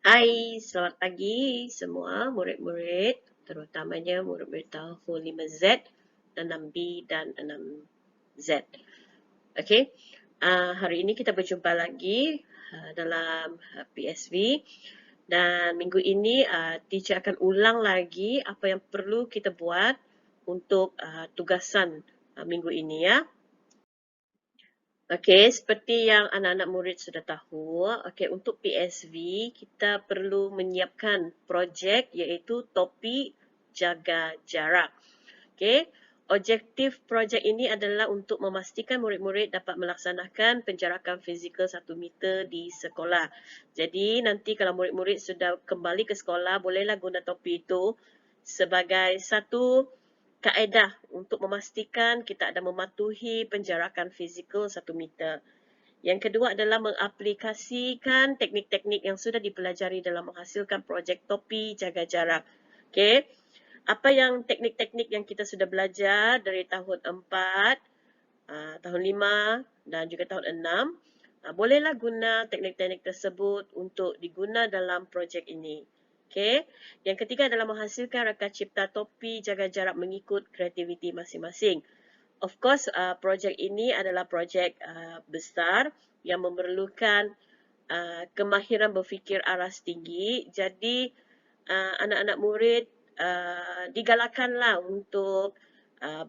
Hai, selamat pagi semua murid-murid, terutamanya murid-murid tahun 5Z, 6B dan 6Z. Okey, hari ini kita berjumpa lagi dalam PSV dan minggu ini teacher akan ulang lagi apa yang perlu kita buat untuk tugasan minggu ini ya. Okey, seperti yang anak-anak murid sudah tahu, okey, untuk PSV kita perlu menyiapkan projek iaitu topi jaga jarak. Okey, objektif projek ini adalah untuk memastikan murid-murid dapat melaksanakan penjarakan fizikal 1 meter di sekolah. Jadi nanti kalau murid-murid sudah kembali ke sekolah, bolehlah guna topi itu sebagai satu kaedah untuk memastikan kita ada mematuhi penjarakan fizikal 1 meter. Yang kedua adalah mengaplikasikan teknik-teknik yang sudah dipelajari dalam menghasilkan projek topi jaga jarak. Okey. Apa yang teknik-teknik yang kita sudah belajar dari tahun 4, tahun 5 dan juga tahun 6, bolehlah guna teknik-teknik tersebut untuk diguna dalam projek ini. Okey. Yang ketiga adalah menghasilkan reka cipta topi jaga jarak mengikut kreativiti masing-masing. Of course, projek ini adalah projek besar yang memerlukan kemahiran berfikir aras tinggi. Jadi, anak-anak murid digalakkanlah untuk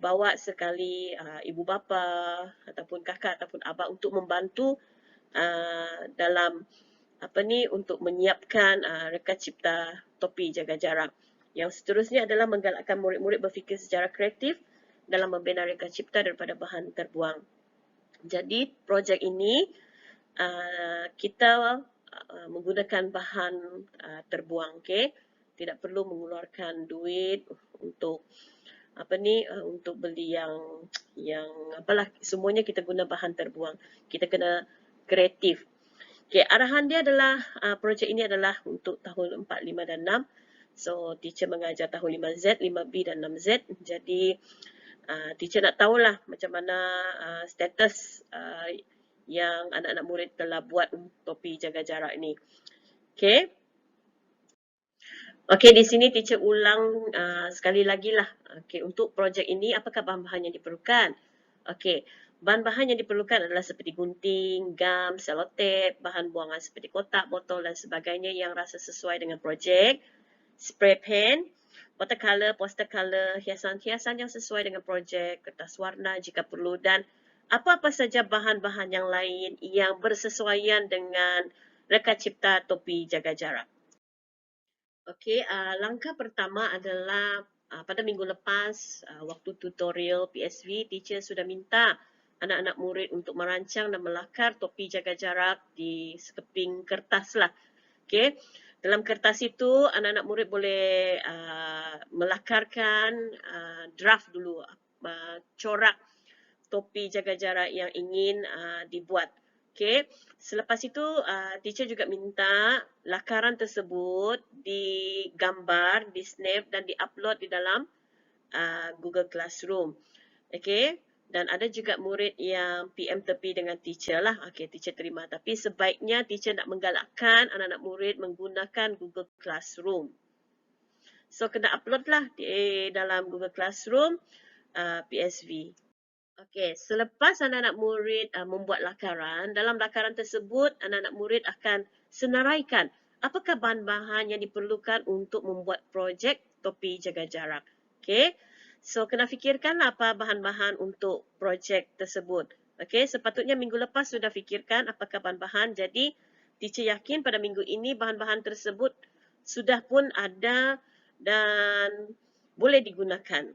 bawa sekali ibu bapa ataupun kakak ataupun abang untuk membantu dalam untuk menyiapkan reka cipta topi jaga jarak. Yang seterusnya adalah menggalakkan murid-murid berfikir secara kreatif dalam membina reka cipta daripada bahan terbuang. Jadi projek ini kita menggunakan bahan terbuang, okey. Tidak perlu mengeluarkan duit untuk untuk beli yang apalah, semuanya kita guna bahan terbuang. Kita kena kreatif. Okey, arahan dia adalah projek ini adalah untuk tahun 4, 5 dan 6. So, teacher mengajar tahun 5Z, 5B dan 6Z. Jadi, teacher nak tahulah macam mana status yang anak-anak murid telah buat topi jaga jarak ini. Okey. Okey, di sini teacher ulang sekali lagi lah. Okey, untuk projek ini apakah bahan-bahan yang diperlukan? Okey, bahan-bahan yang diperlukan adalah seperti gunting, gam, selotip, bahan buangan seperti kotak, botol dan sebagainya yang rasa sesuai dengan projek, spray pen, watercolor, poster color, hiasan-hiasan yang sesuai dengan projek, kertas warna jika perlu dan apa-apa saja bahan-bahan yang lain yang bersesuaian dengan reka cipta topi jaga jarak. Okey, langkah pertama adalah pada minggu lepas waktu tutorial PSV, teacher sudah minta anak-anak murid untuk merancang dan melakar topi jaga jarak di sekeping kertas lah. Okey, dalam kertas itu anak-anak murid boleh melakarkan draft dulu, corak topi jaga jarak yang ingin dibuat. Okey, selepas itu teacher juga minta lakaran tersebut digambar, di-snap dan di-upload di dalam Google Classroom. Okey, dan ada juga murid yang PM tepi dengan teacher lah. Okey, teacher terima. Tapi sebaiknya teacher nak menggalakkan anak-anak murid menggunakan Google Classroom. So, kena upload lah di dalam Google Classroom PSV. Okey, selepas anak-anak murid membuat lakaran, dalam lakaran tersebut anak-anak murid akan senaraikan apakah bahan-bahan yang diperlukan untuk membuat projek topi jaga jarak. Okey, so kena fikirkan apa bahan-bahan untuk projek tersebut. Okey, sepatutnya minggu lepas sudah fikirkan apakah bahan-bahan. Jadi, teacher yakin pada minggu ini bahan-bahan tersebut sudah pun ada dan boleh digunakan.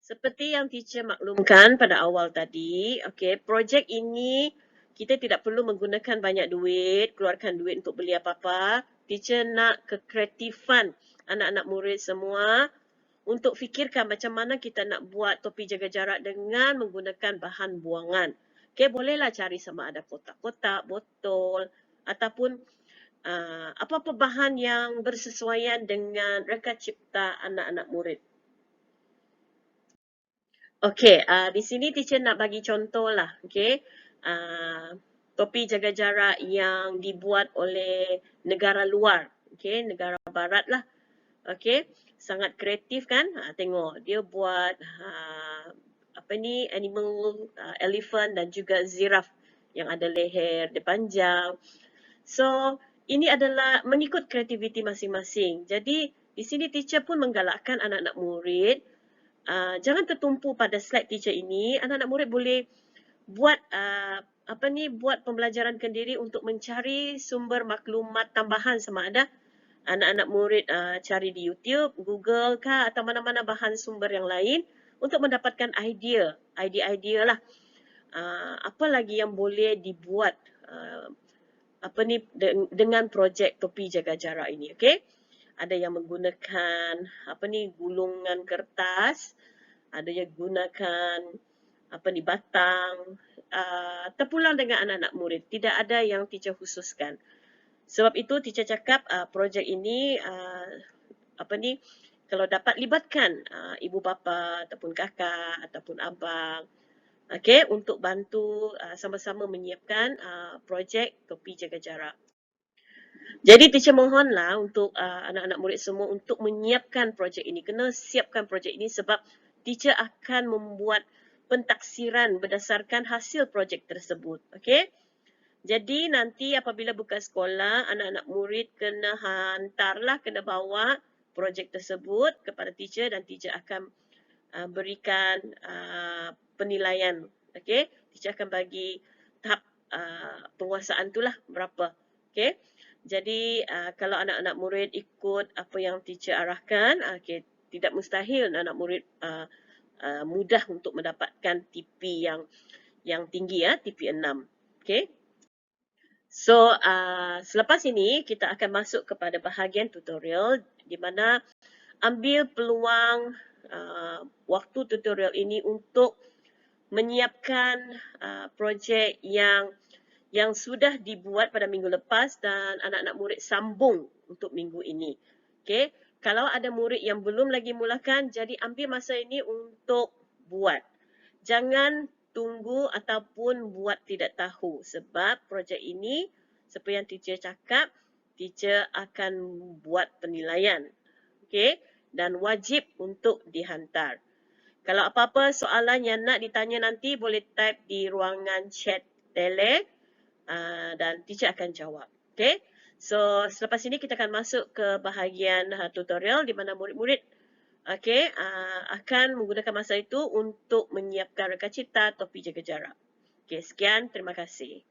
Seperti yang teacher maklumkan pada awal tadi, okey, projek ini kita tidak perlu menggunakan banyak duit, keluarkan duit untuk beli apa-apa. Teacher nak kekreatifan anak-anak murid semua untuk fikirkan macam mana kita nak buat topi jaga jarak dengan menggunakan bahan buangan. Okey, bolehlah cari sama ada kotak-kotak, botol ataupun apa-apa bahan yang bersesuaian dengan reka cipta anak-anak murid. Okey, di sini teacher nak bagi contoh lah, okey. topi jaga jarak yang dibuat oleh negara luar, okey, negara barat lah. Okey, sangat kreatif kan? Tengok dia buat apa ni, animal, elephant dan juga ziraf yang ada leher dia panjang. So, ini adalah mengikut kreativiti masing-masing. Jadi, di sini teacher pun menggalakkan anak-anak murid, jangan tertumpu pada slide teacher ini. Anak-anak murid boleh buat buat pembelajaran kendiri untuk mencari sumber maklumat tambahan, sama ada anak-anak murid cari di YouTube, Google kah, atau mana-mana bahan sumber yang lain untuk mendapatkan idea lah. Apa lagi yang boleh dibuat dengan projek topi jaga jarak ini, okey? Ada yang menggunakan gulungan kertas, ada yang gunakan batang, terpulang dengan anak-anak murid. Tidak ada yang teacher khususkan. Sebab itu teacher cakap projek ini kalau dapat libatkan ibu bapa ataupun kakak ataupun abang, okey, untuk bantu sama-sama menyiapkan projek topi jaga jarak. Jadi teacher mohonlah untuk anak-anak murid semua untuk menyiapkan projek ini. Kena siapkan projek ini sebab teacher akan membuat pentaksiran berdasarkan hasil projek tersebut. Okey? Jadi nanti apabila buka sekolah, anak-anak murid kena hantarlah, kena bawa projek tersebut kepada teacher dan teacher akan berikan penilaian. Okey? Teacher akan bagi tahap penguasaan itulah berapa. Okey? Jadi kalau anak-anak murid ikut apa yang teacher arahkan, okey, tidak mustahil anak murid mudah untuk mendapatkan TP yang tinggi ya, TP 6. Okey. So, selepas ini kita akan masuk kepada bahagian tutorial di mana ambil peluang waktu tutorial ini untuk menyiapkan projek yang sudah dibuat pada minggu lepas dan anak-anak murid sambung untuk minggu ini. Okey, kalau ada murid yang belum lagi mulakan, jadi ambil masa ini untuk buat. Jangan tunggu ataupun buat tidak tahu sebab projek ini seperti yang teacher cakap, teacher akan buat penilaian. Okey, dan wajib untuk dihantar. Kalau apa-apa soalan yang nak ditanya nanti boleh type di ruangan chat tele dan teacher akan jawab. Okey. So selepas ini kita akan masuk ke bahagian tutorial di mana murid-murid akan menggunakan masa itu untuk menyiapkan reka cita topi jaga jarak. Okey, sekian, terima kasih.